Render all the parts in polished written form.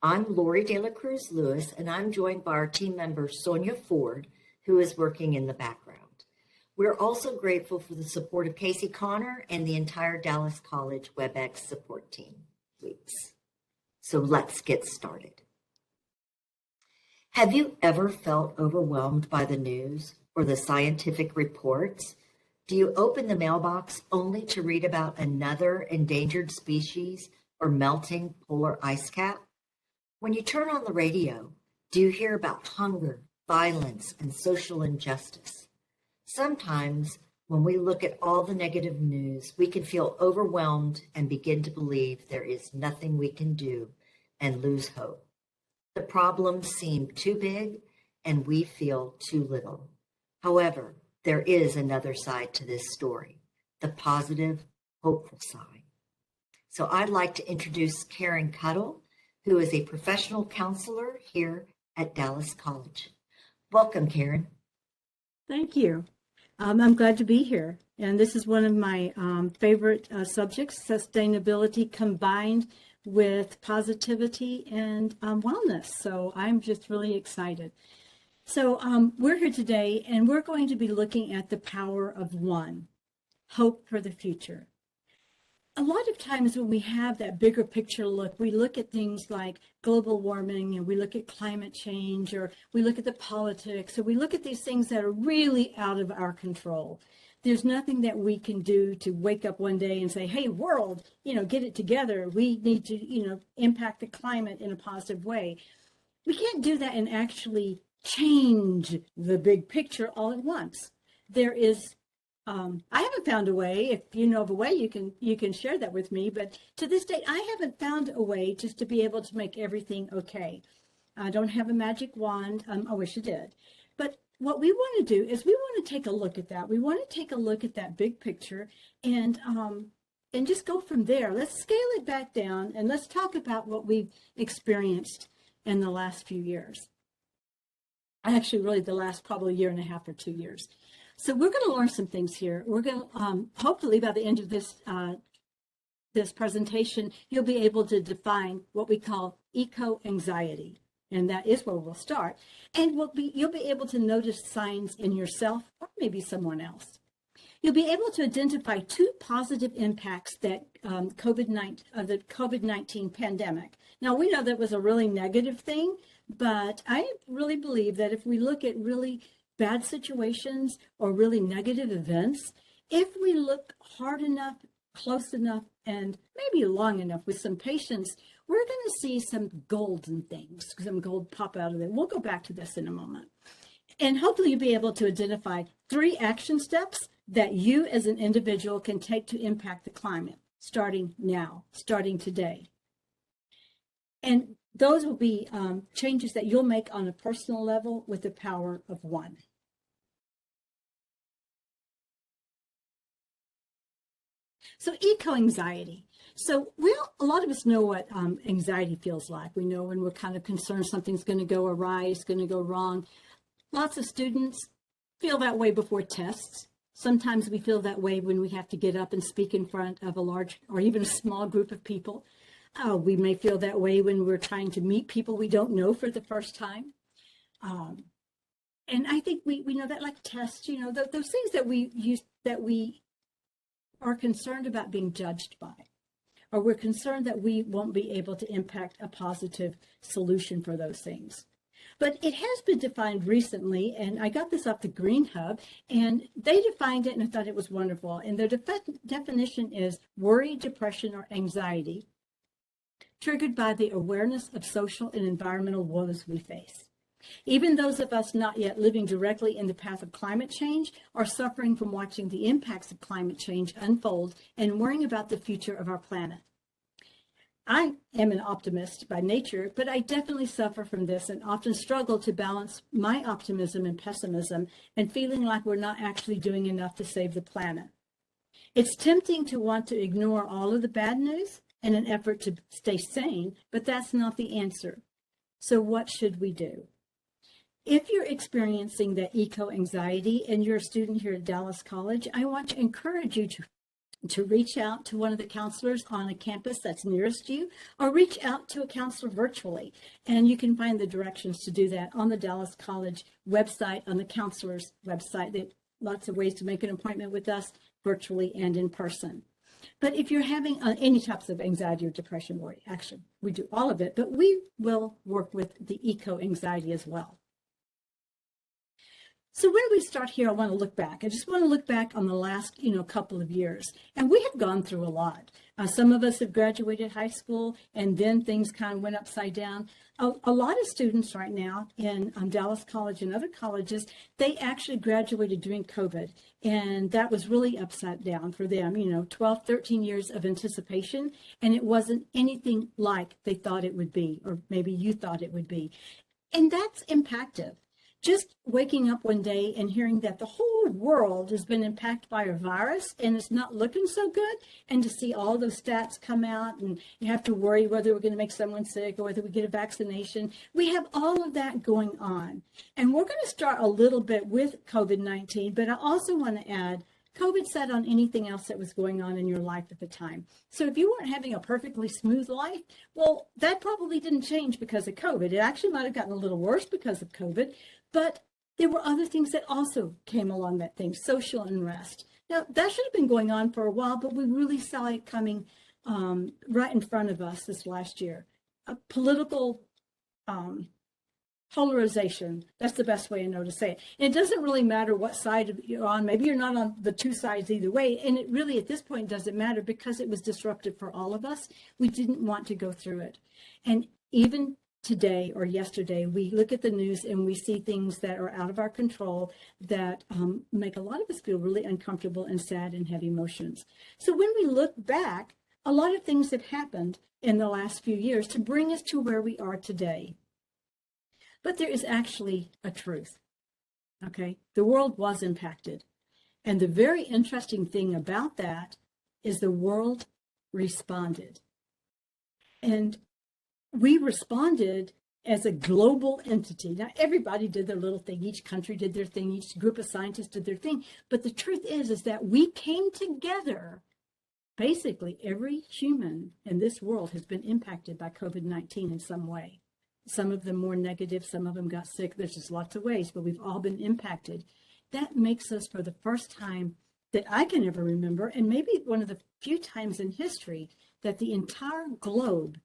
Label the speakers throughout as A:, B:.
A: I'm Lori De La Cruz Lewis, and I'm joined by our team member Sonia Ford, who is working in the background. We're also grateful for the support of Casey Connor and the entire Dallas College WebEx support team. Please. So let's get started. Have you ever felt overwhelmed by the news or the scientific reports? Do you open the mailbox only to read about another endangered species or melting polar ice cap? When you turn on the radio, do you hear about hunger, violence, and social injustice? Sometimes, when we look at all the negative news, we can feel overwhelmed and begin to believe there is nothing we can do and lose hope. The problems seem too big and we feel too little. However, there is another side to this story, the positive, hopeful side. So I'd like to introduce Karen Cuttill, who is a professional counselor here at Dallas College. Welcome, Karen.
B: Thank you. I'm glad to be here. And this is one of my favorite subjects, sustainability combined with positivity and wellness. So I'm just really excited. So we're here today and we're going to be looking at the power of one, hope for the future. A lot of times when we have that bigger picture look, we look at things like global warming and we look at climate change, or we look at the politics, or we look at these things that are really out of our control. There's nothing that we can do to wake up one day and say, hey, world, get it together. We need to, impact the climate in a positive way. We can't do that and actually change the big picture all at once. There is I haven't found a way. If you know of a way, you can share that with me. But to this date, I haven't found a way just to be able to make everything okay. I don't have a magic wand. I wish I did. But what we want to do is we want to take a look at that. We want to take a look at that big picture and just go from there. Let's scale it back down and let's talk about what we've experienced in the last few years. Actually, really the last probably year and a half or 2 years. So we're going to learn some things here. We're going to, hopefully by the end of this presentation, you'll be able to define what we call eco-anxiety. And that is where we'll start. And you'll be able to notice signs in yourself or maybe someone else. You'll be able to identify two positive impacts that the COVID-19 pandemic. Now, we know that was a really negative thing, but I really believe that if we look at really bad situations or really negative events, if we look hard enough, close enough, and maybe long enough with some patience, we're going to see some golden things, some gold pop out of it. We'll go back to this in a moment. And hopefully you'll be able to identify 3 action steps that you as an individual can take to impact the climate, starting now, starting today. And those will be changes that you'll make on a personal level with the power of one. So eco-anxiety. So a lot of us know what anxiety feels like. We know when we're kind of concerned something's going to go awry, it's going to go wrong. Lots of students feel that way before tests. Sometimes we feel that way when we have to get up and speak in front of a large or even a small group of people. We may feel that way when we're trying to meet people we don't know for the first time. And I think we know that, like tests, those things that we use, that we are concerned about being judged by, or we're concerned that we won't be able to impact a positive solution for those things. But it has been defined recently, and I got this off the Green Hub, and they defined it, and I thought it was wonderful. And their definition is worry, depression, or anxiety triggered by the awareness of social and environmental woes we face. Even those of us not yet living directly in the path of climate change are suffering from watching the impacts of climate change unfold and worrying about the future of our planet. I am an optimist by nature, but I definitely suffer from this and often struggle to balance my optimism and pessimism and feeling like we're not actually doing enough to save the planet. It's tempting to want to ignore all of the bad news in an effort to stay sane, but that's not the answer. So what should we do? If you're experiencing that eco-anxiety and you're a student here at Dallas College, I want to encourage you to reach out to one of the counselors on a campus that's nearest you, or reach out to a counselor virtually. And you can find the directions to do that on the Dallas College website, on the counselor's website. There are lots of ways to make an appointment with us virtually and in person. But if you're having any types of anxiety or depression, or actually we do all of it, but we will work with the eco-anxiety as well. So when we start here, I want to look back. I just want to look back on the last, couple of years. And we have gone through a lot. Some of us have graduated high school, and then things kind of went upside down. A lot of students right now in Dallas College and other colleges, they actually graduated during COVID. And that was really upside down for them, 12, 13 years of anticipation. And it wasn't anything like they thought it would be, or maybe you thought it would be. And that's impactful. Just waking up one day and hearing that the whole world has been impacted by a virus and it's not looking so good, and to see all those stats come out, and you have to worry whether we're going to make someone sick or whether we get a vaccination. We have all of that going on. And we're going to start a little bit with COVID-19, but I also want to add, COVID sat on anything else that was going on in your life at the time. So if you weren't having a perfectly smooth life, well, that probably didn't change because of COVID. It actually might have gotten a little worse because of COVID, but there were other things that also came along that thing, social unrest. Now, that should have been going on for a while, but we really saw it coming right in front of us this last year. Political polarization, that's the best way I know to say it. And it doesn't really matter what side you're on. Maybe you're not on the two sides either way. And it really, at this point, doesn't matter because it was disruptive for all of us. We didn't want to go through it. And even today or yesterday, we look at the news and we see things that are out of our control that make a lot of us feel really uncomfortable and sad and have emotions. So when we look back, a lot of things have happened in the last few years to bring us to where we are today. But there is actually a truth, okay? The world was impacted. And the very interesting thing about that is the world responded. And we responded as a global entity. Now, everybody did their little thing. Each country did their thing. Each group of scientists did their thing. But the truth is that we came together. Basically, every human in this world has been impacted by COVID-19 in some way. Some of them more negative, some of them got sick. There's just lots of ways, but we've all been impacted. That makes us, for the first time that I can ever remember, and maybe one of the few times in history, that the entire globe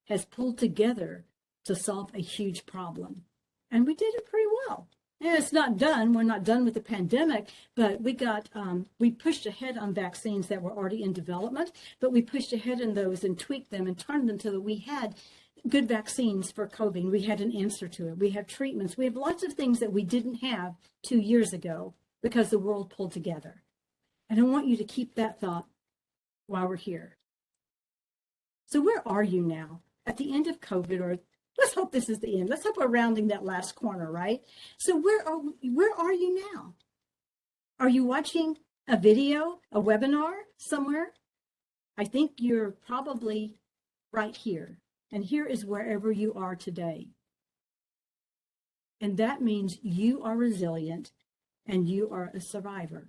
B: has pulled together to solve a huge problem. And we did it pretty well. And it's not done. We're not done with the pandemic, but we pushed ahead on vaccines that were already in development, but we pushed ahead in those and tweaked them and turned them so that we had good vaccines for COVID. We had an answer to it. We have treatments. We have lots of things that we didn't have 2 years ago because the world pulled together. And I want you to keep that thought while we're here. So where are you now? At the end of COVID, or let's hope this is the end. Let's hope we're rounding that last corner, right? So where are you now? Are you watching a video, a webinar somewhere? I think you're probably right here. And here is wherever you are today. And that means you are resilient and you are a survivor.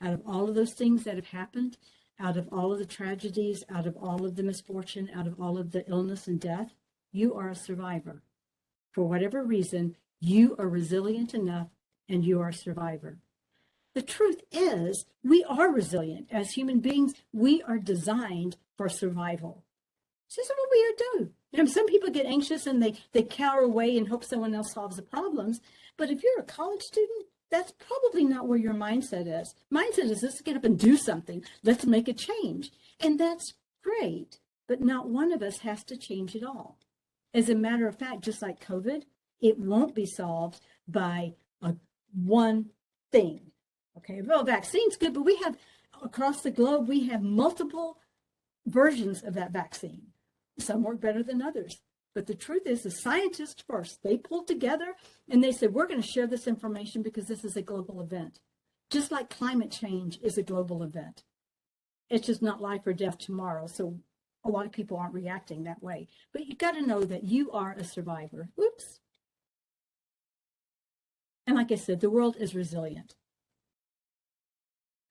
B: Out of all of those things that have happened, out of all of the tragedies, out of all of the misfortune, out of all of the illness and death, you are a survivor. For whatever reason, you are resilient enough and you are a survivor. The truth is, we are resilient. As human beings, we are designed for survival. This is what we do. Some people get anxious and they cower away and hope someone else solves the problems. But if you're a college student, that's probably not where your mindset is. Mindset is, let's get up and do something. Let's make a change. And that's great. But not one of us has to change it all. As a matter of fact, just like COVID, it won't be solved by one thing. Okay, well, vaccine's good, but we have, across the globe, we have multiple versions of that vaccine. Some work better than others. But the truth is, the scientists first, they pulled together and they said, we're going to share this information because this is a global event. Just like climate change is a global event. It's just not life or death tomorrow. So a lot of people aren't reacting that way. But you've got to know that you are a survivor. Oops. And like I said, the world is resilient.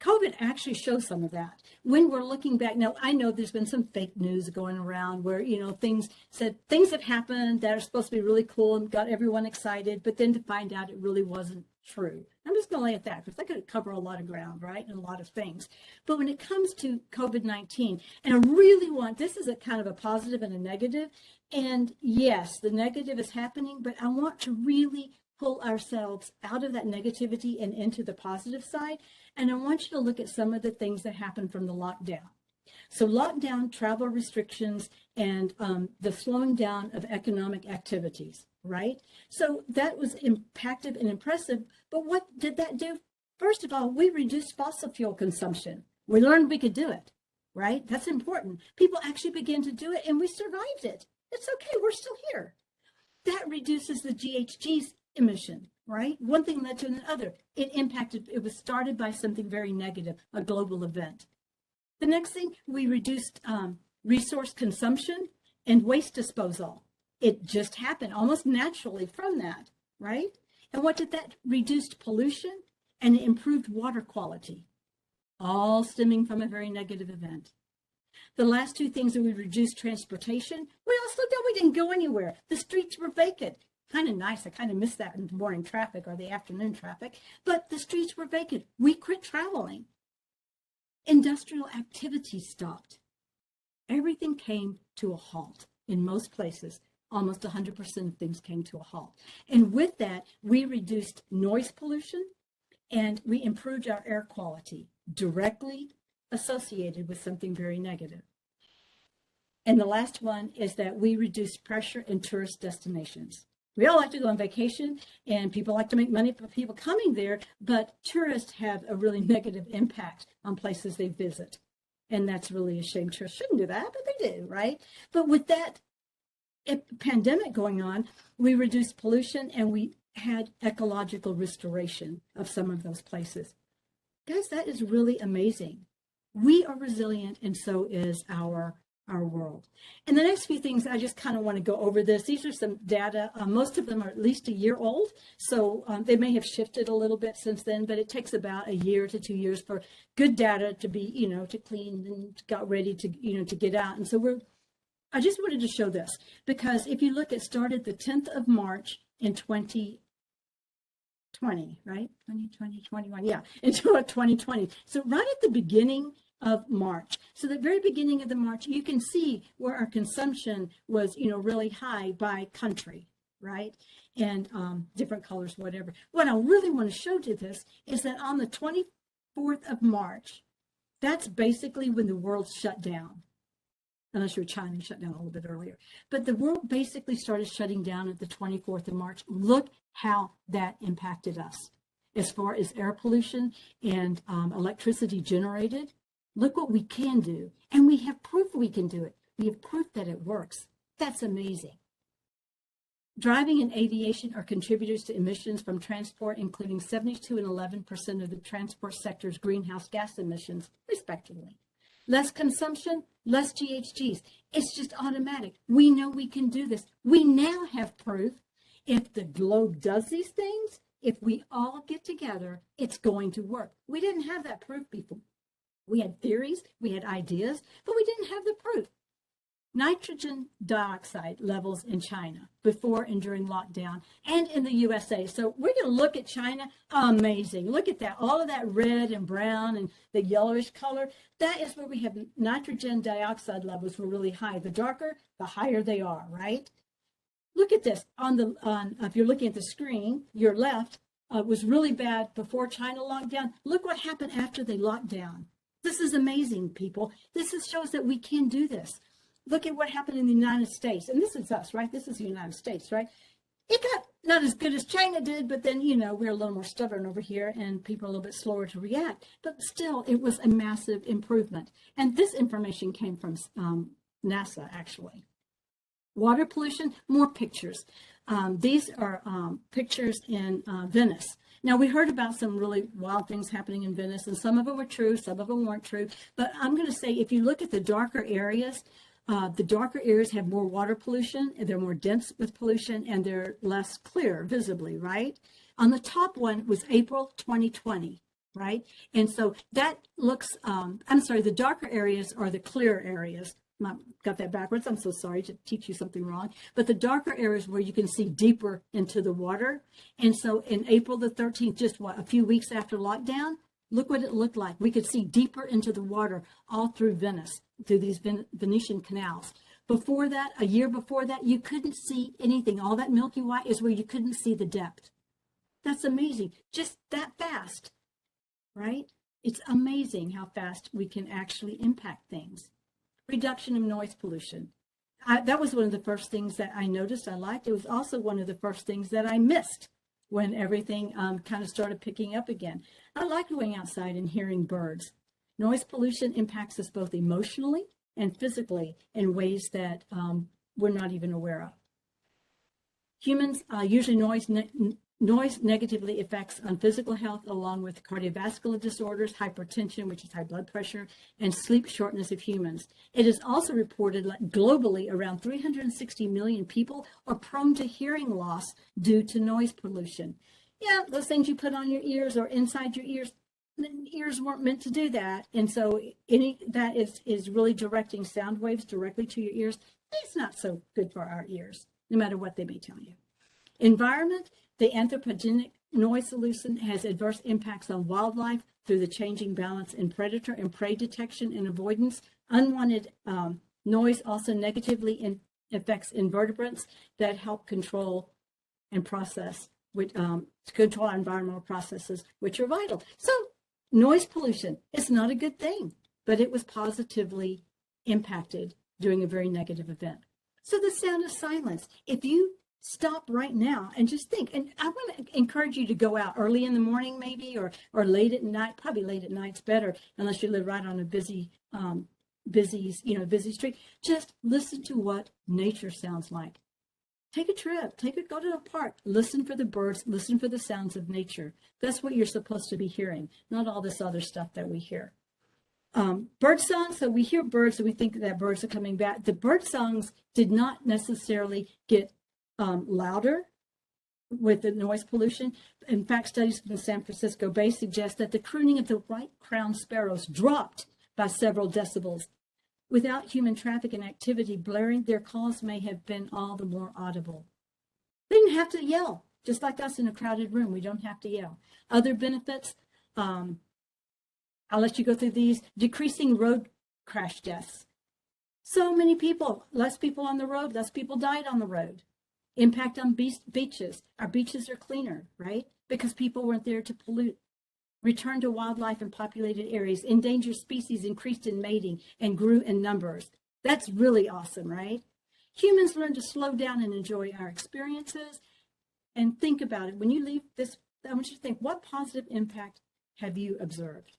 B: COVID actually shows some of that. When we're looking back, now I know there's been some fake news going around where, things have happened that are supposed to be really cool and got everyone excited, but then to find out it really wasn't true. I'm just going to lay at that because I could cover a lot of ground, right? And a lot of things. But when it comes to COVID-19, and I really this is a kind of a positive and a negative. And yes, the negative is happening, but I want to really pull ourselves out of that negativity and into the positive side. And I want you to look at some of the things that happened from the lockdown. So lockdown, travel restrictions, and the slowing down of economic activities, right? So that was impactful and impressive. But what did that do? First of all, we reduced fossil fuel consumption. We learned we could do it, right? That's important. People actually began to do it and we survived it. It's okay. We're still here. That reduces the GHGs emission, right? One thing led to another. It was started by something very negative, a global event. The next thing, we reduced resource consumption and waste disposal. It just happened almost naturally from that, right? And what did that? Reduced pollution and improved water quality, all stemming from a very negative event. The last two things are we reduced transportation. We also we didn't go anywhere. The streets were vacant. Kind of nice. I kind of miss that in the morning traffic or the afternoon traffic. But the streets were vacant. We quit traveling. Industrial activity stopped. Everything came to a halt in most places. Almost 100% of things came to a halt. And with that, we reduced noise pollution and we improved our air quality, directly associated with something very negative. And the last one is that we reduced pressure in tourist destinations. We all like to go on vacation and people like to make money for people coming there, but tourists have a really negative impact on places they visit. And that's really a shame. Tourists shouldn't do that, but they do, right? But with that pandemic going on, we reduced pollution and we had ecological restoration of some of those places. Guys, that is really amazing. We are resilient, and so is our world. And the next few things, I just kind of want to go over this. These are some data. Most of them are at least a year old, so they may have shifted a little bit since then, but it takes about a year to 2 years for good data to be, to clean and got ready to, to get out. And so I just wanted to show this because if you look, it started the 10th of March in 2020, right? 2021, yeah, into 2020. So right at the beginning of March. So the very beginning of the March, you can see where our consumption was, really high by country, right? And different colors, whatever. What I really want to show you this is that on the 24th of March, that's basically when the world shut down. Unless you're China, shut down a little bit earlier. But the world basically started shutting down at the 24th of March. Look how that impacted us. As far as air pollution and electricity generated, look what we can do. And we have proof we can do it. We have proof that it works. That's amazing. Driving and aviation are contributors to emissions from transport, including 72 and 11% of the transport sector's greenhouse gas emissions, respectively. Less consumption, less GHGs. It's just automatic. We know we can do this. We now have proof. If the globe does these things, if we all get together, it's going to work. We didn't have that proof before. We had theories, we had ideas, but we didn't have the proof. Nitrogen dioxide levels in China before and during lockdown and in the USA. So we're going to look at China. Amazing. Look at that. All of that red and brown and the yellowish color. That is where we have nitrogen dioxide levels were really high. The darker, the higher they are, right? Look at this. If you're looking at the screen, your left was really bad before China locked down. Look what happened after they locked down. This is amazing, people. This shows that we can do this. Look at what happened in the United States. And this is us, right? This is the United States, right? It got not as good as China did, but then, we're a little more stubborn over here and people are a little bit slower to react. But still, it was a massive improvement. And this information came from NASA, actually. Water pollution, more pictures. These are pictures in Venice. Now, we heard about some really wild things happening in Venice, and some of them were true, some of them weren't true. But I'm going to say, if you look at the darker areas have more water pollution, and they're more dense with pollution, and they're less clear visibly, right? On the top one was April 2020. right? And so that looks, the darker areas are the clear areas. Got that backwards. I'm so sorry to teach you something wrong. But the darker areas where you can see deeper into the water. And so in April the 13th, just a few weeks after lockdown, look what it looked like. We could see deeper into the water all through Venice, through these Venetian canals. Before that, a year before that, you couldn't see anything. All that milky white is where you couldn't see the depth. That's amazing. Just that fast, right? It's amazing how fast we can actually impact things. Reduction of noise pollution. That was one of the first things that I noticed I liked. It was also one of the first things that I missed when everything kind of started picking up again. I like going outside and hearing birds. Noise pollution impacts us both emotionally and physically in ways that we're not even aware of. Humans, usually noise negatively affects on physical health along with cardiovascular disorders, hypertension, which is high blood pressure, and sleep shortness of humans. It is also reported that globally around 360 million people are prone to hearing loss due to noise pollution. Yeah, those things you put on your ears or inside your ears, the ears weren't meant to do that. And so any that is really directing sound waves directly to your ears. It's not so good for our ears, no matter what they may tell you. Environment, the anthropogenic noise pollution has adverse impacts on wildlife through the changing balance in predator and prey detection and avoidance. Unwanted noise also negatively affects invertebrates that help control and process, to control our environmental processes, which are vital. So noise pollution is not a good thing, but it was positively impacted during a very negative event. So the sound of silence. If you stop right now and just think, and I want to encourage you to go out early in the morning maybe, or late at night. Probably late at night's better unless you live right on a busy street. Just listen to what nature sounds like. Take a trip, go to a park, listen for the birds, listen for the sounds of nature. That's what you're supposed to be hearing, not all this other stuff that we hear. Bird songs, so we hear birds and we think that birds are coming back. The bird songs did not necessarily get louder with the noise pollution. In fact, studies from the San Francisco Bay suggest that the crooning of the white-crowned sparrows dropped by several decibels. Without human traffic and activity blaring, their calls may have been all the more audible. They didn't have to yell, just like us in a crowded room. We don't have to yell. Other benefits, I'll let you go through these. Decreasing road crash deaths. So many people, less people on the road, less people died on the road. Impact on beaches. Our beaches are cleaner, right? Because people weren't there to pollute. Return to wildlife in populated areas. Endangered species increased in mating and grew in numbers. That's really awesome, right? Humans learn to slow down and enjoy our experiences. And think about it. When you leave this, I want you to think, what positive impact have you observed?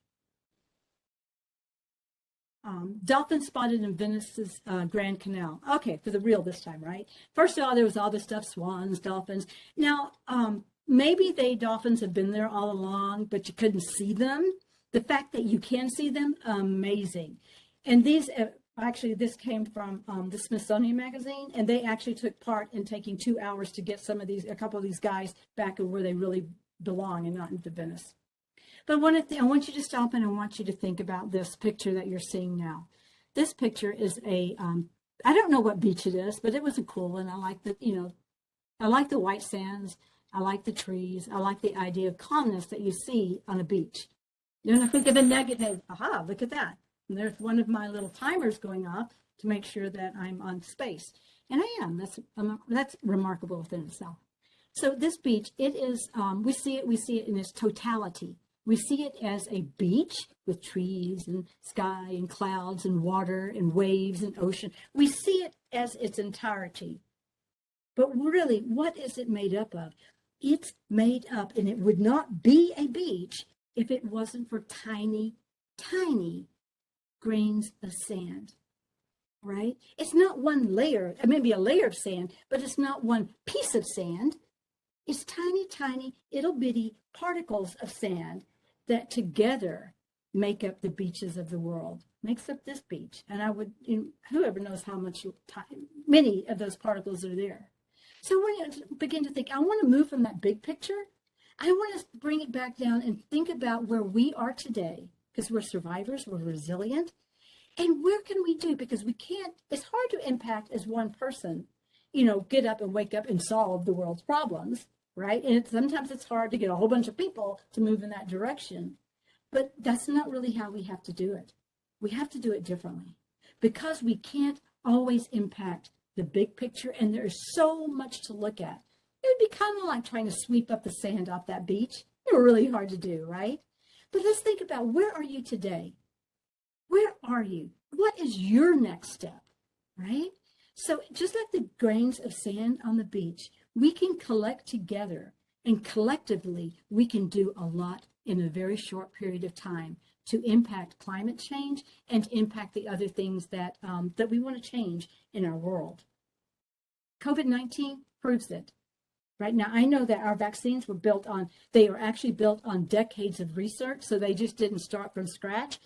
B: Dolphins spotted in Venice's Grand Canal. Okay, for the real this time, right? First of all, there was all this stuff, swans, dolphins. Now, maybe dolphins have been there all along, but you couldn't see them. The fact that you can see them, amazing. And these, this came from the Smithsonian magazine, and they actually took part in taking 2 hours to get a couple of these guys back where they really belong and not into Venice. But I want you to stop and I want you to think about this picture that you're seeing now. This picture is I don't know what beach it is, but it was a cool one. I like the white sands. I like the trees. I like the idea of calmness that you see on a beach. You don't think of a negative. Aha, look at that. And there's one of my little timers going off to make sure that I'm on space. And I am. That's remarkable within itself. So this beach, it is, we see it in its totality. We see it as a beach with trees and sky and clouds and water and waves and ocean. We see it as its entirety. But really, what is it made up of? It's made up, and it would not be a beach if it wasn't for tiny, tiny grains of sand, right? It's not one layer, maybe a layer of sand, but it's not one piece of sand. It's tiny, tiny, ittle bitty particles of sand that together make up the beaches of the world, makes up this beach. And whoever knows how many of those particles are there. So when you begin to think, I want to move from that big picture I want to bring it back down and think about where we are today, because we're survivors, we're resilient. And where can we do? Because we can't, it's hard to impact as one person, get up and wake up and solve the world's problems, right? And sometimes it's hard to get a whole bunch of people to move in that direction. But that's not really how we have to do it. We have to do it differently because we can't always impact the big picture, and there's so much to look at. It would be kind of like trying to sweep up the sand off that beach. It's really hard to do, right? But let's think about, where are you today? Where are you? What is your next step, right? So just like the grains of sand on the beach, we can collect together, and collectively we can do a lot in a very short period of time to impact climate change and to impact the other things that we want to change in our world. COVID-19 proves it. Right now, I know that our vaccines were they are actually built on decades of research, so they just didn't start from scratch.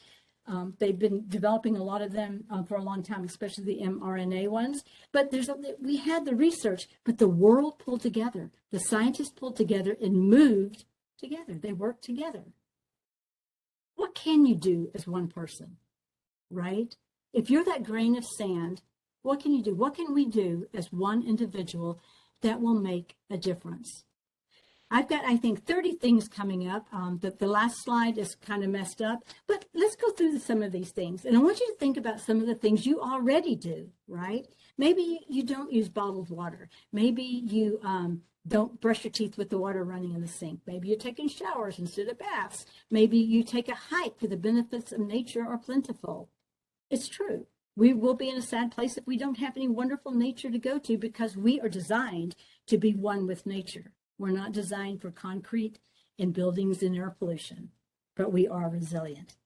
B: They've been developing a lot of them for a long time, especially the mRNA ones. But we had the research, but the world pulled together. The scientists pulled together and moved together. They worked together. What can you do as one person, right? If you're that grain of sand, what can you do? What can we do as one individual that will make a difference? I've got, I think, 30 things coming up. The last slide is kind of messed up, but let's go through some of these things. And I want you to think about some of the things you already do, right? Maybe you don't use bottled water. Maybe you don't brush your teeth with the water running in the sink. Maybe you're taking showers instead of baths. Maybe you take a hike for the benefits of nature are plentiful. It's true. We will be in a sad place if we don't have any wonderful nature to go to, because we are designed to be one with nature. We're not designed for concrete and buildings and air pollution, but we are resilient.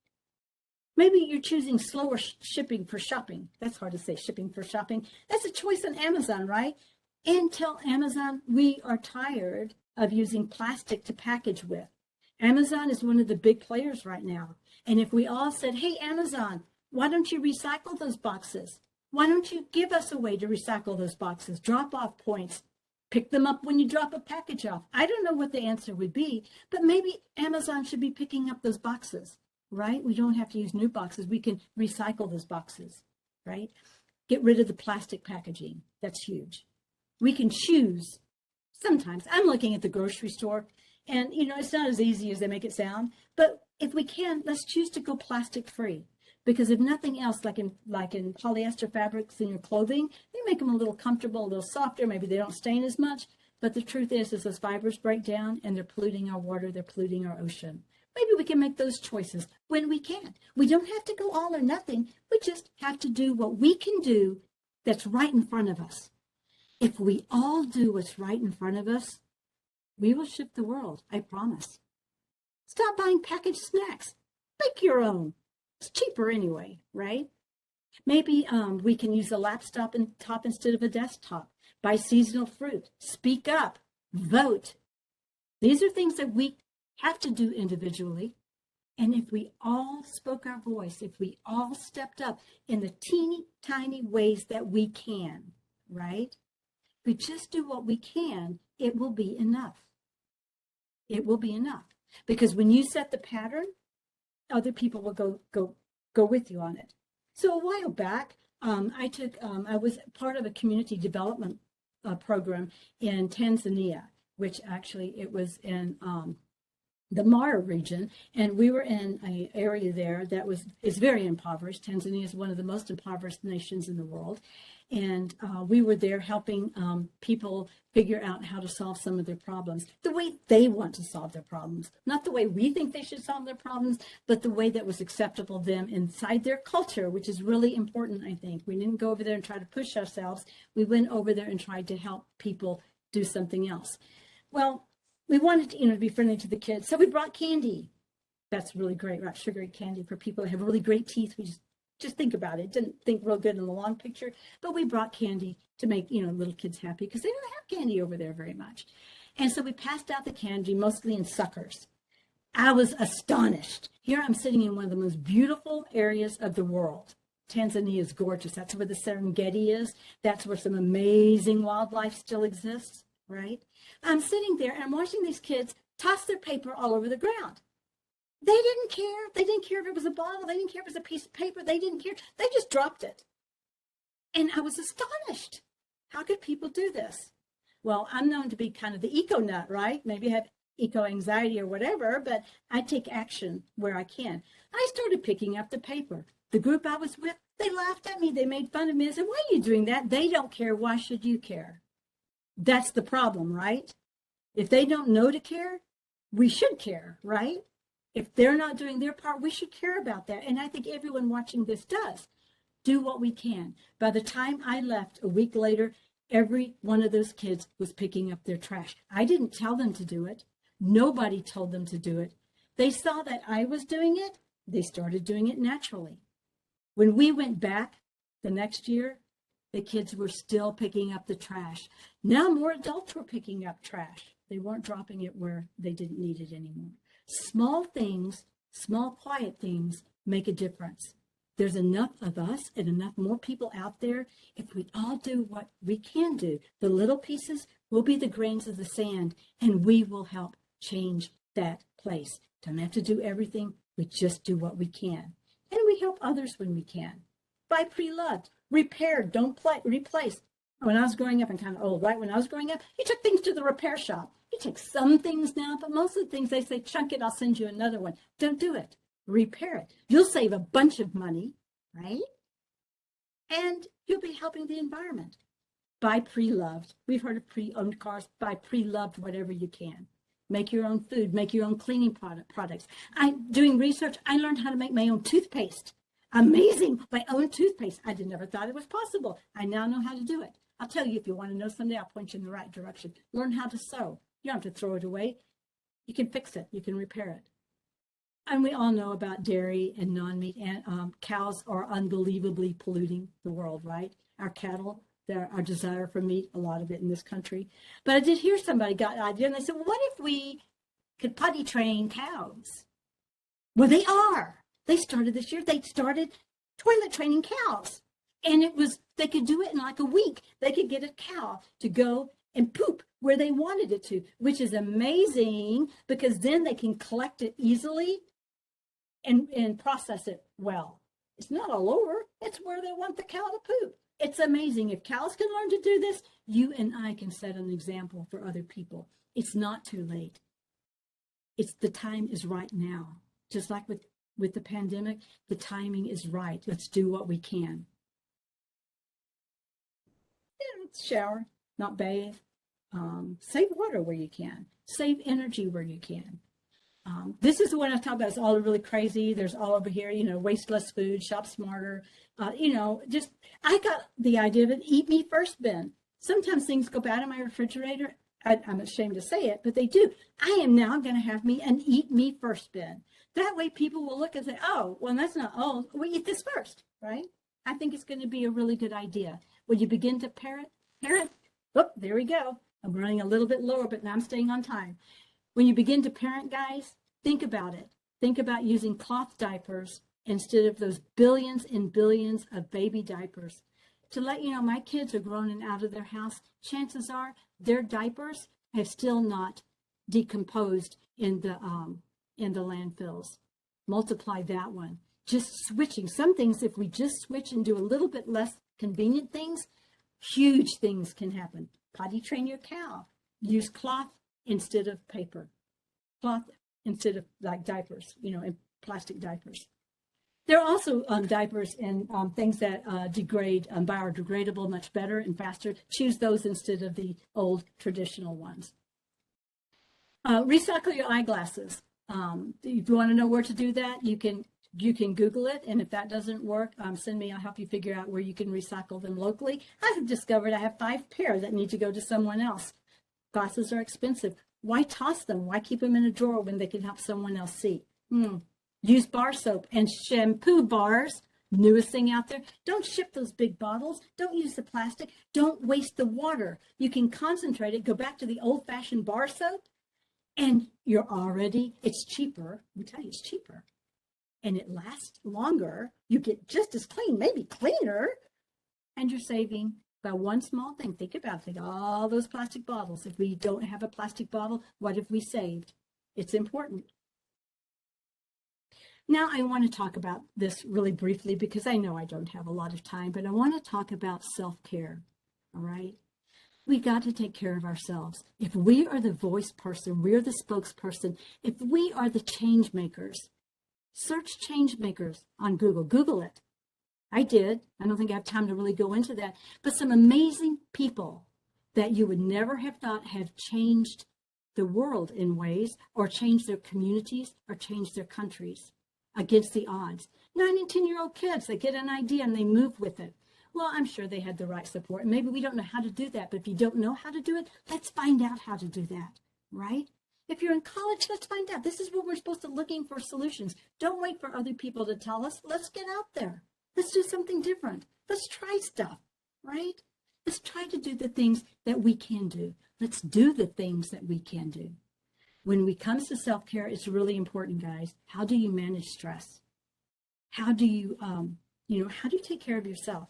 B: Maybe you're choosing slower shipping for shopping. That's hard to say, shipping for shopping. That's a choice on Amazon, right? And tell Amazon we are tired of using plastic to package with. Amazon is one of the big players right now. And if we all said, hey, Amazon, why don't you recycle those boxes? Why don't you give us a way to recycle those boxes? Drop off points. Pick them up when you drop a package off. I don't know what the answer would be, but maybe Amazon should be picking up those boxes, right? We don't have to use new boxes. We can recycle those boxes, right? Get rid of the plastic packaging. That's huge. We can choose. Sometimes I'm looking at the grocery store, and it's not as easy as they make it sound, but if we can, let's choose to go plastic free. Because if nothing else, like in polyester fabrics in your clothing, they make them a little comfortable, a little softer. Maybe they don't stain as much. But the truth is those fibers break down and they're polluting our water. They're polluting our ocean. Maybe we can make those choices when we can. We don't have to go all or nothing. We just have to do what we can do that's right in front of us. If we all do what's right in front of us, we will shift the world. I promise. Stop buying packaged snacks. Make your own. It's cheaper anyway, right? Maybe we can use a laptop instead of a desktop. Buy seasonal fruit. Speak up. Vote. These are things that we have to do individually. And if we all spoke our voice, if we all stepped up in the teeny tiny ways that we can, right? If we just do what we can, it will be enough. It will be enough. Because when you set the pattern, other people will go with you on it. So a while back, I was part of a community development program in Tanzania, which actually it was in the Mara region, and we were in an area there that is very impoverished. Tanzania is one of the most impoverished nations in the world, and we were there helping people figure out how to solve some of their problems the way they want to solve their problems, not the way we think they should solve their problems, but the way that was acceptable to them inside their culture, which is really important, I think. We didn't go over there and try to push ourselves. We went over there and tried to help people do something else. Well, we wanted to, be friendly to the kids, so we brought candy. That's really great, right? Sugary candy for people that have really great teeth. We just think about it. Didn't think real good in the long picture, but we brought candy to make, little kids happy because they don't have candy over there very much. And so we passed out the candy, mostly in suckers. I was astonished. Here I'm sitting in one of the most beautiful areas of the world. Tanzania is gorgeous. That's where the Serengeti is. That's where some amazing wildlife still exists, right? I'm sitting there and I'm watching these kids tossed their paper all over the ground. They didn't care. They didn't care if it was a bottle. They didn't care if it was a piece of paper. They didn't care. They just dropped it. And I was astonished. How could people do this? Well, I'm known to be kind of the eco nut, right? Maybe I have eco anxiety or whatever, but I take action where I can. I started picking up the paper. The group I was with, they laughed at me. They made fun of me. I said, why are you doing that? They don't care. Why should you care? That's the problem, right? If they don't know to care, we should care, right? If they're not doing their part, we should care about that. And I think everyone watching this does. Do what we can. By the time I left a week later, every one of those kids was picking up their trash. I didn't tell them to do it. Nobody told them to do it. They saw that I was doing it. They started doing it naturally. When we went back the next year, the kids were still picking up the trash. Now more adults were picking up trash. They weren't dropping it where they didn't need it anymore. Small things, small quiet things make a difference. There's enough of us and enough more people out there. If we all do what we can do, the little pieces will be the grains of the sand, and we will help change that place. Don't have to do everything. We just do what we can. And we help others when we can. Buy pre-loved, repaired, don't replace. When I was growing up, I'm kind of old, right? When I was growing up, you took things to the repair shop. You take some things now, but most of the things they say, chunk it, I'll send you another one. Don't do it. Repair it. You'll save a bunch of money, right? And you'll be helping the environment. Buy pre-loved. We've heard of pre-owned cars. Buy pre-loved whatever you can. Make your own food. Make your own cleaning products. Doing research, I learned how to make my own toothpaste. Amazing. My own toothpaste. I never thought it was possible. I now know how to do it. I'll tell you if you want to know someday, I'll point you in the right direction. Learn how to sew. You don't have to throw it away. You can fix it. You can repair it. And we all know about dairy and non-meat. And cows are unbelievably polluting the world, right? Our cattle, our desire for meat, a lot of it in this country. But I did hear somebody got an idea, and they said, well, what if we could potty train cows? Well, they are. They started this year. They started toilet training cows. And they could do it in like a week. They could get a cow to go and poop where they wanted it to, which is amazing because then they can collect it easily and process it well. It's not all over. It's where they want the cow to poop. It's amazing. If cows can learn to do this, you and I can set an example for other people. It's not too late. The time is right now. Just like with the pandemic, the timing is right. Let's do what we can. Shower, not bathe. Save water where you can. Save energy where you can. This is the one I talk about. It's all really crazy. There's all over here, waste less food, shop smarter. I got the idea of an eat me first bin. Sometimes things go bad in my refrigerator. I'm ashamed to say it, but they do. I am now going to have me an eat me first bin. That way people will look and say, oh, well, that's not, we eat this first, right? I think it's going to be a really good idea. When you begin to parent, there we go. I'm running a little bit lower, but now I'm staying on time. When you begin to parent, guys, think about it. Think about using cloth diapers instead of those billions and billions of baby diapers. To let you know, my kids are grown and out of their house. Chances are their diapers have still not decomposed in the landfills. Multiply that one. Just switching. Some things, if we just switch and do a little bit less convenient things, huge things can happen. Potty train your cow. Use cloth instead of paper. Cloth instead of like diapers, and plastic diapers. There are also diapers and things that degrade, biodegradable much better and faster. Choose those instead of the old traditional ones. Recycle your eyeglasses. If you want to know where to do that, you can Google it, and if that doesn't work, send me. I'll help you figure out where you can recycle them locally. I've discovered I have 5 pair that need to go to someone else. Glasses are expensive. Why toss them? Why keep them in a drawer when they can help someone else see? Use bar soap and shampoo bars. Newest thing out there. Don't ship those big bottles. Don't use the plastic. Don't waste the water. You can concentrate it. Go back to the old-fashioned bar soap, and it's cheaper. We tell you it's cheaper. And it lasts longer. You get just as clean, maybe cleaner, and you're saving by one small thing. Think about it. Think all those plastic bottles. If we don't have a plastic bottle, what have we saved? It's important. Now, I want to talk about this really briefly because I know I don't have a lot of time, but I want to talk about self-care. All right. We got to take care of ourselves. If we are the voice person, we're the spokesperson. If we are the change makers, search change makers on Google. Google it. I did. I don't think I have time to really go into that. But some amazing people that you would never have thought have changed the world in ways, or changed their communities, or changed their countries against the odds. 9 and 10-year-old kids, they get an idea and they move with it. Well, I'm sure they had the right support. And maybe we don't know how to do that. But if you don't know how to do it, let's find out how to do that, right? If you're in college, let's find out. This is where we're supposed to looking for solutions. Don't wait for other people to tell us. Let's get out there. Let's do something different. Let's try stuff, right? Let's try to do the things that we can do. Let's do the things that we can do. When it comes to self-care, it's really important, guys. How do you manage stress? How do you, how do you take care of yourself?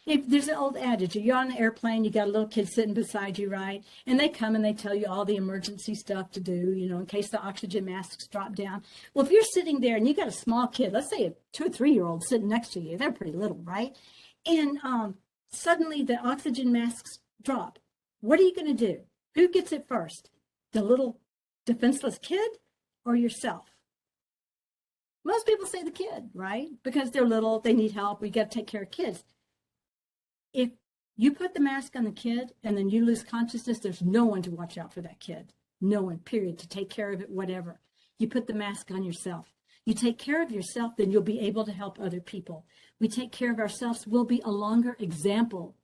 B: If there's an old adage, you're on an airplane, you got a little kid sitting beside you, right? And they come and they tell you all the emergency stuff to do, in case the oxygen masks drop down. Well, if you're sitting there and you got a small kid, let's say a 2 or 3-year-old sitting next to you, they're pretty little, right? And suddenly the oxygen masks drop. What are you going to do? Who gets it first? The little defenseless kid or yourself? Most people say the kid, right? Because they're little, they need help, we got to take care of kids. If you put the mask on the kid and then you lose consciousness, there's no one to watch out for that kid. No one, period, to take care of it, whatever. You put the mask on yourself. You take care of yourself, then you'll be able to help other people. We take care of ourselves, we'll be a longer example.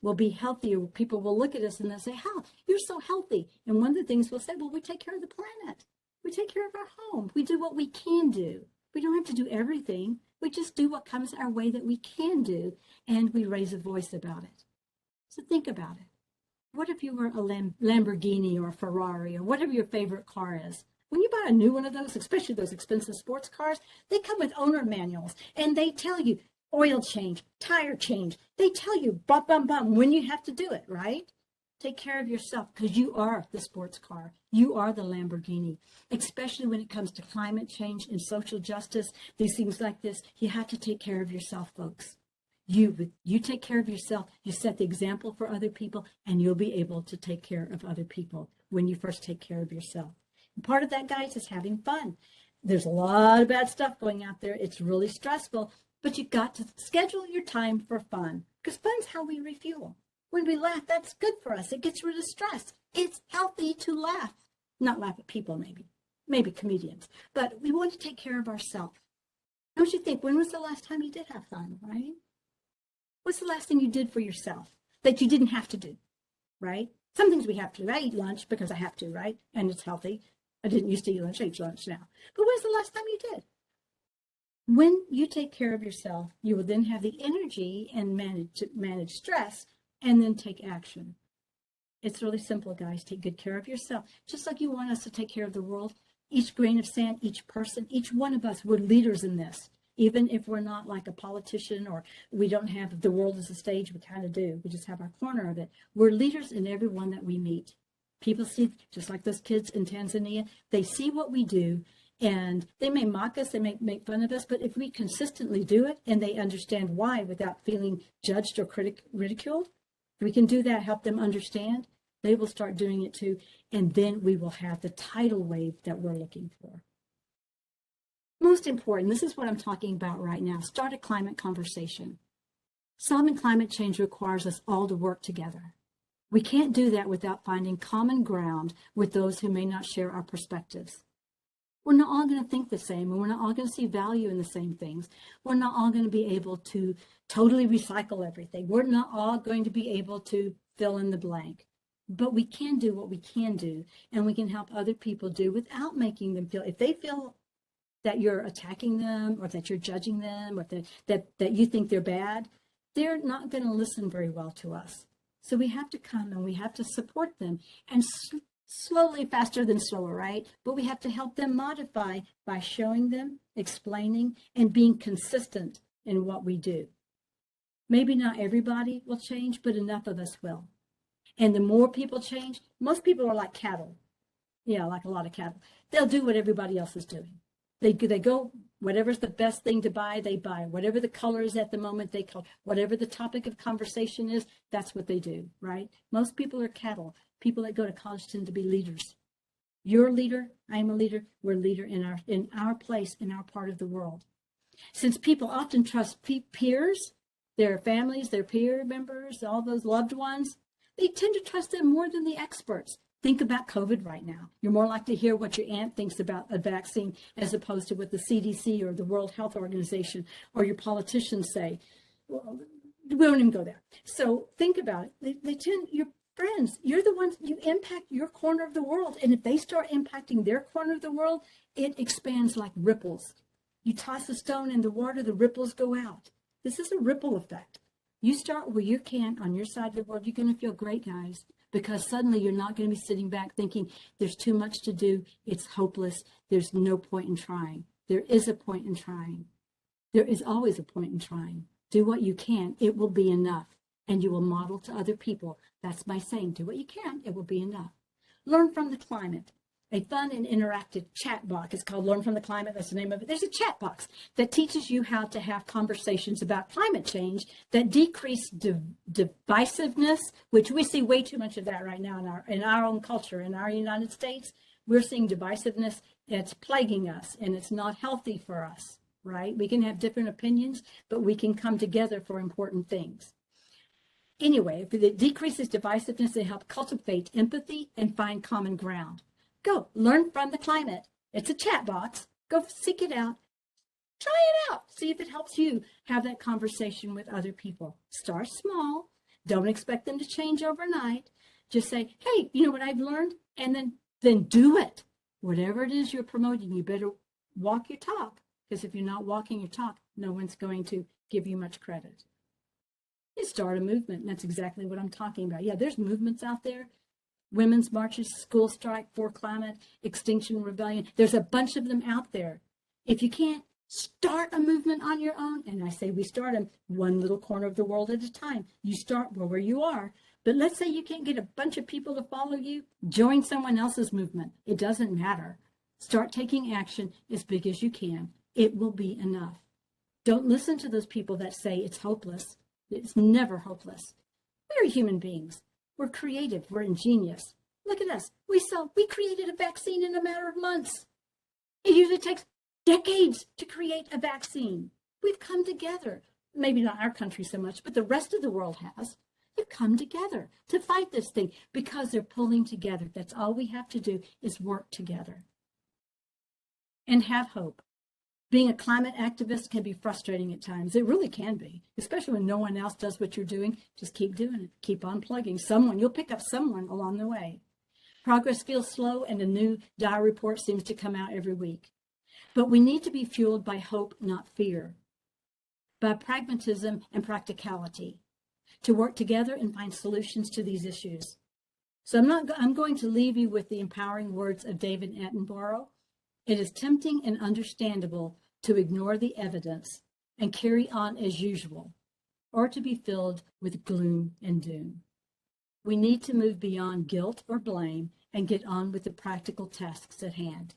B: We'll be healthier. People will look at us and they'll say, how? You're so healthy. And one of the things we'll say, well, we take care of the planet. We take care of our home. We do what we can do. We don't have to do everything. We just do what comes our way that we can do, and we raise a voice about it. So think about it. What if you were a Lamborghini or a Ferrari or whatever your favorite car is? When you buy a new one of those, especially those expensive sports cars, they come with owner manuals, and they tell you oil change, tire change. They tell you, bum, bum, bum, when you have to do it, right? Take care of yourself because you are the sports car. You are the Lamborghini, especially when it comes to climate change and social justice, these things like this. You have to take care of yourself, folks. You take care of yourself. You set the example for other people, and you'll be able to take care of other people when you first take care of yourself. And part of that, guys, is having fun. There's a lot of bad stuff going out there. It's really stressful, but you've got to schedule your time for fun because fun's how we refuel. When we laugh, that's good for us. It gets rid of stress. It's healthy to laugh. Not laugh at people, maybe comedians, but we want to take care of ourselves. Don't you think, when was the last time you did have fun, right? What's the last thing you did for yourself that you didn't have to do, right? Some things we have to do. I eat lunch because I have to, right? And it's healthy. I didn't used to eat lunch. I eat lunch now. But when's the last time you did? When you take care of yourself, you will then have the energy and manage stress and then take action. It's really simple, guys. Take good care of yourself. Just like you want us to take care of the world, each grain of sand, each person, each one of us, we're leaders in this. Even if we're not like a politician or we don't have the world as a stage, we kind of do. We just have our corner of it. We're leaders in everyone that we meet. People see, just like those kids in Tanzania, they see what we do and they may mock us, they may make fun of us, but if we consistently do it and they understand why without feeling judged or ridiculed, if we can do that, help them understand, they will start doing it too. And then we will have the tidal wave that we're looking for. Most important, this is what I'm talking about right now. Start a climate conversation. Solving climate change requires us all to work together. We can't do that without finding common ground with those who may not share our perspectives. We're not all going to think the same, and we're not all going to see value in the same things. We're not all going to be able to totally recycle everything. We're not all going to be able to fill in the blank. But we can do what we can do, and we can help other people do without making them feel, if they feel that you're attacking them or that you're judging them or that you think they're bad, they're not going to listen very well to us. So we have to come and we have to support them and slowly, faster than slower, right? But we have to help them modify by showing them, explaining, and being consistent in what we do. Maybe not everybody will change, but enough of us will. And the more people change, most people are like cattle. Yeah, like a lot of cattle. They'll do what everybody else is doing. They go, whatever's the best thing to buy, they buy. Whatever the color is at the moment, they color. Whatever the topic of conversation is, that's what they do, right? Most people are cattle. People that go to college tend to be leaders. You're a leader, I'm a leader, we're a leader in our place, in our part of the world. Since people often trust peers, their families, their peer members, all those loved ones, they tend to trust them more than the experts. Think about COVID right now. You're more likely to hear what your aunt thinks about a vaccine as opposed to what the CDC or the World Health Organization or your politicians say. Well, we won't even go there. So think about it. They tend, your friends, you're the ones, you impact your corner of the world. And if they start impacting their corner of the world, it expands like ripples. You toss a stone in the water, the ripples go out. This is a ripple effect. You start where you can on your side of the world, you're going to feel great, guys, because suddenly you're not going to be sitting back thinking there's too much to do. It's hopeless. There's no point in trying. There is a point in trying. There is always a point in trying. Do what you can. It will be enough. And you will model to other people. That's my saying. Do what you can. It will be enough. Learn from the climate. A fun and interactive chat box. It's called Learn from the Climate. That's the name of it. There's a chat box that teaches you how to have conversations about climate change that decrease divisiveness, which we see way too much of that right now in our own culture, in our United States. We're seeing divisiveness. It's plaguing us, and it's not healthy for us, right? We can have different opinions, but we can come together for important things. Anyway, if it decreases divisiveness, it helps cultivate empathy and find common ground. Go learn from the climate. It's a chat box. Go seek it out. Try it out. See if it helps you have that conversation with other people. Start small. Don't expect them to change overnight. Just say, hey, you know what I've learned? And then do it. Whatever it is you're promoting, you better walk your talk. Because if you're not walking your talk, no one's going to give you much credit. You start a movement. And that's exactly what I'm talking about. Yeah, there's movements out there. Women's marches, school strike, for climate, Extinction Rebellion. There's a bunch of them out there. If you can't start a movement on your own, and I say we start them one little corner of the world at a time. You start where you are. But let's say you can't get a bunch of people to follow you. Join someone else's movement. It doesn't matter. Start taking action as big as you can. It will be enough. Don't listen to those people that say it's hopeless. It's never hopeless. We're human beings. We're creative. We're ingenious. Look at us. We created a vaccine in a matter of months. It usually takes decades to create a vaccine. We've come together. Maybe not our country so much, but the rest of the world has. They've come together to fight this thing because they're pulling together. That's all we have to do is work together and have hope. Being a climate activist can be frustrating at times. It really can be, especially when no one else does what you're doing. Just keep doing it. Keep on plugging someone. You'll pick up someone along the way. Progress feels slow, and a new dire report seems to come out every week. But we need to be fueled by hope, not fear, by pragmatism and practicality, to work together and find solutions to these issues. So I'm going to leave you with the empowering words of David Attenborough. It is tempting and understandable to ignore the evidence and carry on as usual, or to be filled with gloom and doom. We need to move beyond guilt or blame and get on with the practical tasks at hand.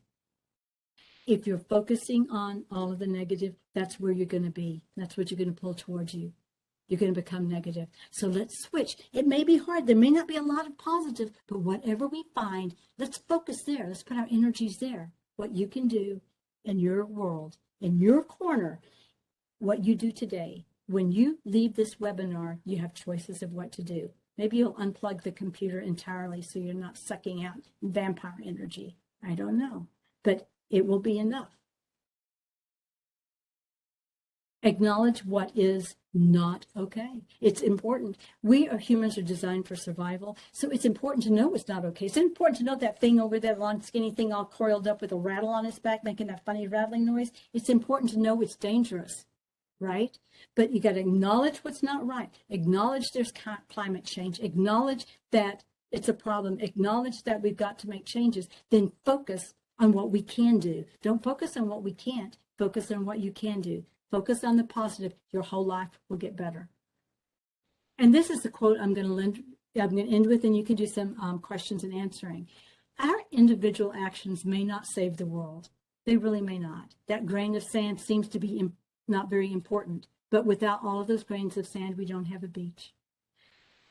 B: If you're focusing on all of the negative, that's where you're going to be. That's what you're going to pull towards you. You're going to become negative. So let's switch. It may be hard. There may not be a lot of positive, but whatever we find, let's focus there. Let's put our energies there. What you can do in your world, in your corner, what you do today. When you leave this webinar, you have choices of what to do. Maybe you'll unplug the computer entirely so you're not sucking out vampire energy. I don't know, but it will be enough. Acknowledge what is not okay. It's important. We humans are designed for survival, so it's important to know what's not okay. It's important to know that thing over there, long skinny thing all coiled up with a rattle on its back, making that funny rattling noise. It's important to know it's dangerous, right? But you got to acknowledge what's not right. Acknowledge there's climate change. Acknowledge that it's a problem. Acknowledge that we've got to make changes. Then focus on what we can do. Don't focus on what we can't. Focus on what you can do. Focus on the positive. Your whole life will get better. And this is the quote I'm going to end with, and you can do some questions and answering. our individual actions may not save the world. They really may not. That grain of sand seems to be not very important. But without all of those grains of sand, we don't have a beach.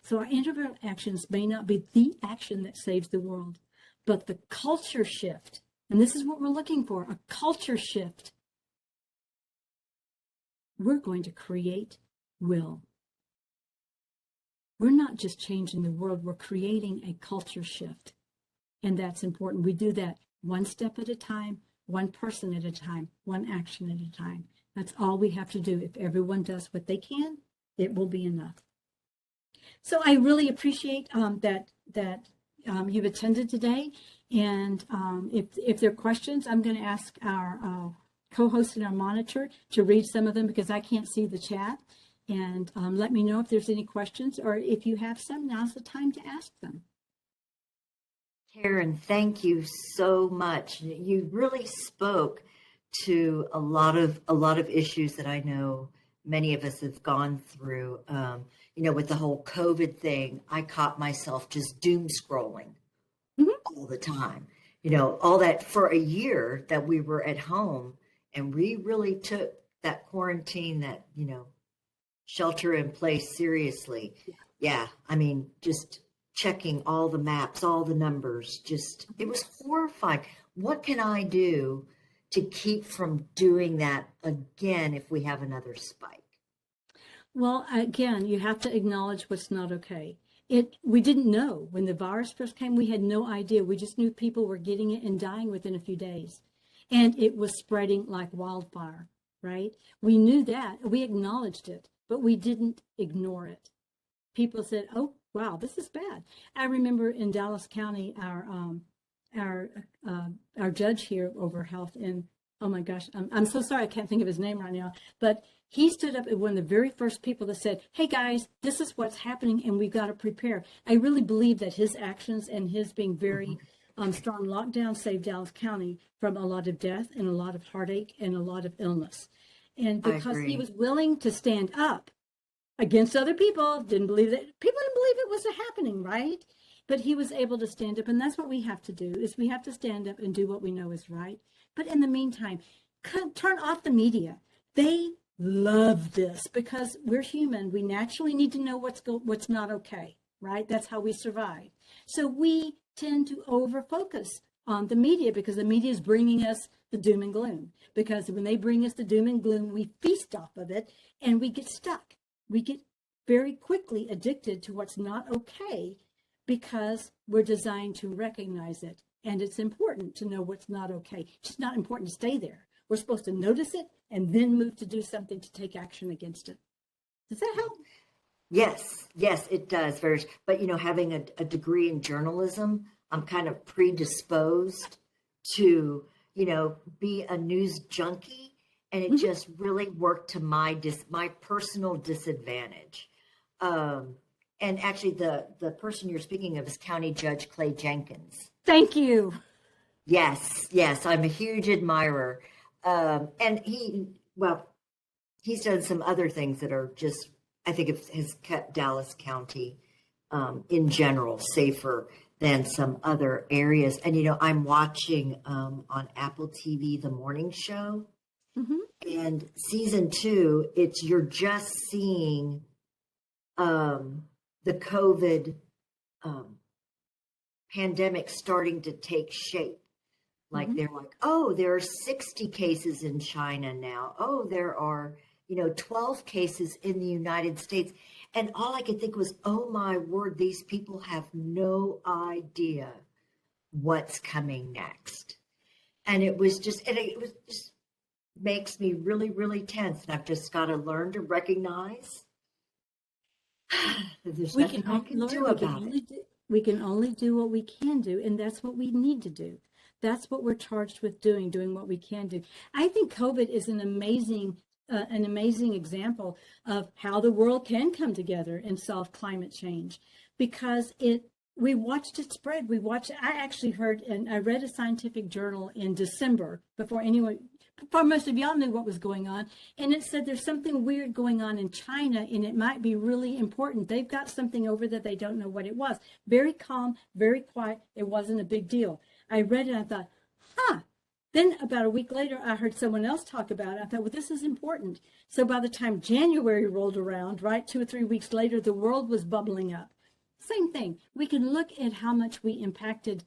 B: So our individual actions may not be the action that saves the world, but the culture shift, and this is what we're looking for, a culture shift, we're going to create will. We're not just changing the world, we're creating a culture shift. And that's important. We do that one step at a time, one person at a time, one action at a time. That's all we have to do. If everyone does what they can, it will be enough. So I really appreciate that you've attended today. And if there are questions, I'm going to ask our co-host and our monitor to read some of them because I can't see the chat. And let me know if there's any questions, or if you have some, now's the time to ask them.
A: Karen, thank you so much. You really spoke to a lot of issues that I know many of us have gone through. With the whole COVID thing, I caught myself just doom scrolling all the time. All that for a year that we were at home, and we really took that quarantine, that, shelter in place seriously. Yeah. I mean, just checking all the maps, all the numbers, it was horrifying. What can I do to keep from doing that again if we have another spike?
B: Well, again, you have to acknowledge what's not okay. We didn't know when the virus first came. We had no idea. We just knew people were getting it and dying within a few days. And it was spreading like wildfire, right? We knew that. We acknowledged it, but we didn't ignore it. People said, oh, wow, this is bad. I remember in Dallas County, our judge here over health, and oh my gosh, I'm so sorry I can't think of his name right now, but he stood up as one of the very first people that said, hey guys, this is what's happening and we've got to prepare. I really believe that his actions and his being very strong lockdown saved Dallas County from a lot of death and a lot of heartache and a lot of illness. And because he was willing to stand up against other people, people didn't believe it was happening, right? But he was able to stand up, and that's what we have to do, is we have to stand up and do what we know is right. But in the meantime, turn off the media. They love this because we're human. We naturally need to know what's not okay, right? That's how we survive. So we tend to over-focus on the media because the media is bringing us the doom and gloom. Because when they bring us the doom and gloom, we feast off of it and we get stuck. We get very quickly addicted to what's not okay because we're designed to recognize it. And it's important to know what's not okay. It's just not important to stay there. We're supposed to notice it and then move to do something to take action against it. Does that help?
A: Yes, it does. But, having a degree in journalism, I'm kind of predisposed to, be a news junkie. And it just really worked to my personal disadvantage. And actually, the person you're speaking of is County Judge Clay Jenkins.
B: Thank you.
A: Yes, I'm a huge admirer. And he's done some other things that are just, I think it has kept Dallas County in general safer than some other areas. And, I'm watching on Apple TV, The Morning Show. And season 2, you're just seeing the COVID pandemic starting to take shape. Like they're like, oh, there are 60 cases in China now. Oh, there are, 12 cases in the United States. And all I could think was, oh my word, these people have no idea what's coming next. And it was just makes me really, really tense. And I've just got to learn to recognize that there's nothing I can do about it.
B: We can only do what we can do, and that's what we need to do. That's what we're charged with doing what we can do. I think COVID is an amazing example of how the world can come together and solve climate change, because we watched it spread. I actually heard, and I read a scientific journal in December before for most of y'all knew what was going on. And it said there's something weird going on in China, and it might be really important. They've got something over that they don't know what it was. Very calm, very quiet. It wasn't a big deal. I read it and I thought, huh. Then about a week later, I heard someone else talk about it. I thought, well, this is important. So by the time January rolled around, right, 2 or 3 weeks later, the world was bubbling up. Same thing. We can look at how much we impacted,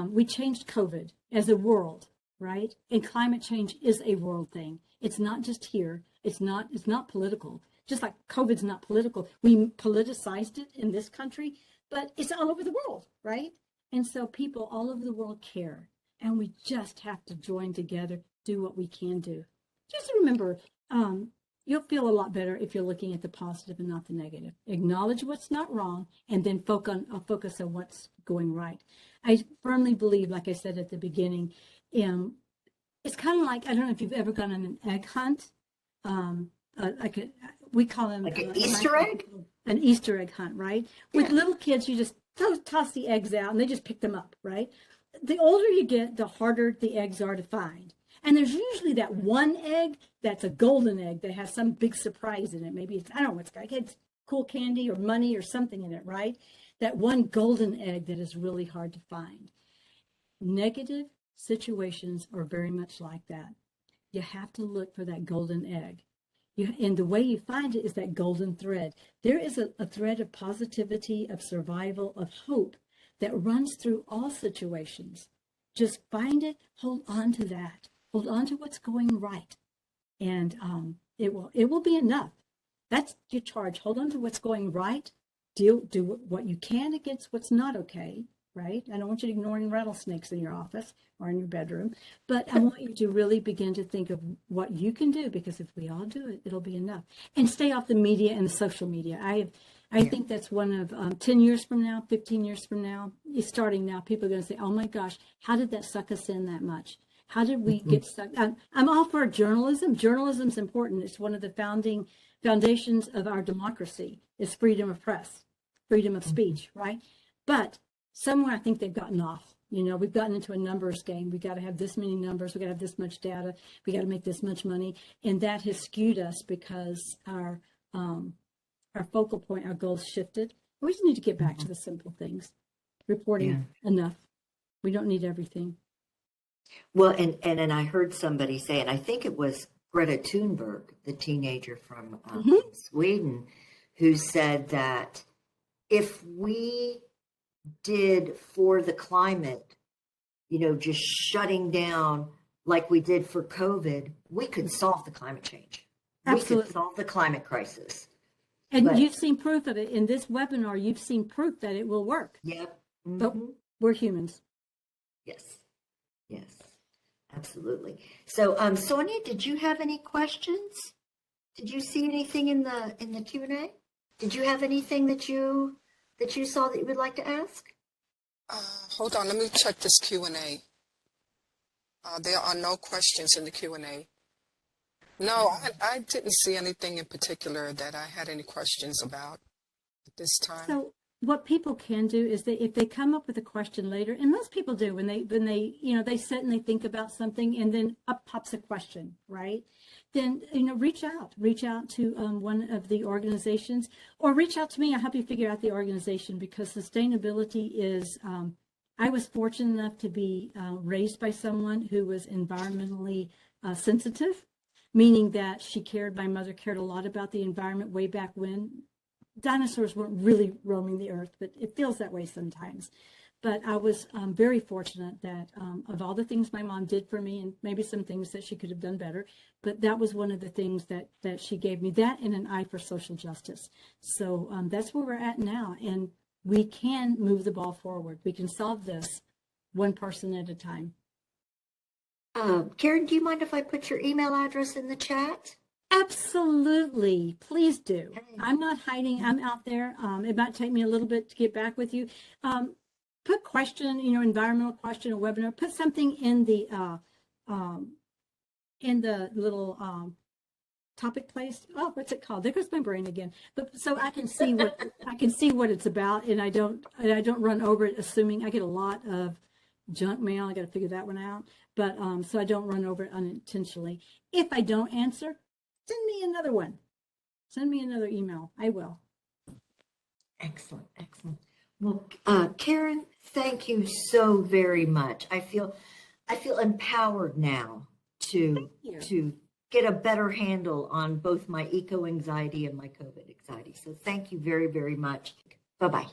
B: we changed COVID as a world, right? And climate change is a world thing. It's not just here. It's not political. Just like COVID's not political. We politicized it in this country, but it's all over the world, right? And so people all over the world care. And we just have to join together, do what we can do. Just remember, you'll feel a lot better if you're looking at the positive and not the negative. Acknowledge what's not wrong, and then focus on what's going right. I firmly believe, like I said at the beginning, it's kind of like, I don't know if you've ever gone on an egg hunt. We call them
A: like an Easter egg?
B: An Easter egg hunt, right?
A: Yeah.
B: With little kids, you just toss the eggs out, and they just pick them up, right? The older you get, the harder the eggs are to find. And there's usually that one egg that's a golden egg that has some big surprise in it. Maybe it's, I don't know what's got, it's cool candy or money or something in it, right? That one golden egg that is really hard to find. Negative situations are very much like that. You have to look for that golden egg. And the way you find it is that golden thread. There is a thread of positivity, of survival, of hope that runs through all situations. Just find it, hold on to that. Hold on to what's going right. And it will be enough. That's your charge. Hold on to what's going right. Do what you can against what's not okay, right? I don't want you to ignoring rattlesnakes in your office or in your bedroom, but I want you to really begin to think of what you can do, because if we all do it, it'll be enough. And stay off the media and the social media. I think that's one of 10 years from now, 15 years from now, it's starting now. People are going to say, oh my gosh, how did that suck us in that much? How did we get stuck? I'm all for journalism. Journalism's important. It's one of the foundations of our democracy is freedom of press, freedom of speech, right? But somewhere I think they've gotten off. You know, we've gotten into a numbers game. We got to have this many numbers. We got to have this much data. We got to make this much money. And that has skewed us because our focal point, our goals shifted. We just need to get back to the simple things. Reporting enough. We don't need everything.
A: Well, and I heard somebody say, and I think it was Greta Thunberg, the teenager from Sweden, who said that if we did for the climate, you know, just shutting down like we did for COVID, we could solve the climate change.
B: Absolutely.
A: We could solve the climate crisis.
B: And you've seen proof of it. In this webinar, you've seen proof that it will work.
A: Yep.
B: But we're humans.
A: Yes. Yes. Absolutely. So, Sonia, did you have any questions? Did you see anything in the Q&A? Did you have anything that you saw that you would like to ask?
C: Hold on, let me check this Q&A. There are no questions in the Q&A. No, I didn't see anything in particular that I had any questions about at this time.
B: So what people can do is if they come up with a question later, and most people do when they you know, they sit and they think about something and then up pops a question, right? Then, you know, reach out to one of the organizations, or reach out to me. I'll help you figure out the organization, because sustainability is, I was fortunate enough to be raised by someone who was environmentally sensitive, meaning that my mother cared a lot about the environment way back when. Dinosaurs weren't really roaming the earth, but it feels that way sometimes. But I was very fortunate that of all the things my mom did for me, and maybe some things that she could have done better, but that was one of the things that she gave me, that and an eye for social justice. So that's where we're at now. And we can move the ball forward. We can solve this one person at a time.
A: Karen, do you mind if I put your email address in the chat?
B: Absolutely. Please do. I'm not hiding. I'm out there. It might take me a little bit to get back with you. Put question, you know, environmental question or webinar, put something in the little topic place. Oh, what's it called? There goes my brain again. But so I can see what it's about, and I don't run over it assuming. I get a lot of junk mail. I got to figure that one out. But so I don't run over it unintentionally. If I don't answer, send me another one. Send me another email. I will.
A: Excellent, excellent. Well, Karen, thank you so very much. I feel empowered now to
B: you.
A: to get a better handle on both my eco anxiety and my COVID anxiety. So thank you very, very much. Bye bye.